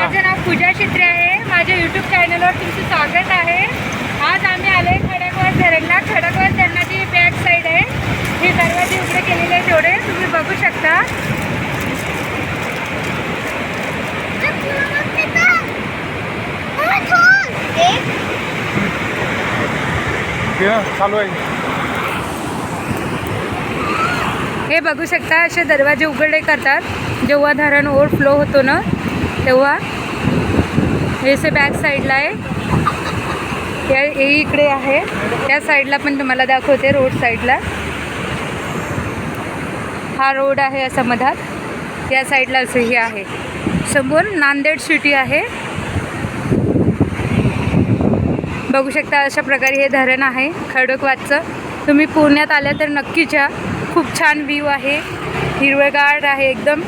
माझं नाव पूजा शित्रे आहे. माझ्या यूट्यूब चॅनलवर तुमचं स्वागत आहे. आज आम्ही आले खडकवासला धरणला. खडकवासला धरणाची बॅक साईड आहे. हे दरवाजे उघडे केलेले आहेत तेवढे तुम्ही बघू शकता. चालू आहे. हे बघू शकता, असे दरवाजे उघडे करतात जेव्हा धरण ओव्हरफ्लो होतो ना तेव्हा. हे असे बॅक साईडला आहे. हे इकडे आहे. त्या साईडला पण तुम्हाला दाखवते. रोड साईडला हा रोड आहे असा मधात. त्या साईडला असं हे आहे. समोर नांदेड सिटी आहे. बघू शकता अशा प्रकारे हे धरण आहे खडकवासचं. तुम्ही पुण्यात आल्या तर नक्कीच या. खूप छान व्ह्यू आहे. हिरवेगार आहे एकदम.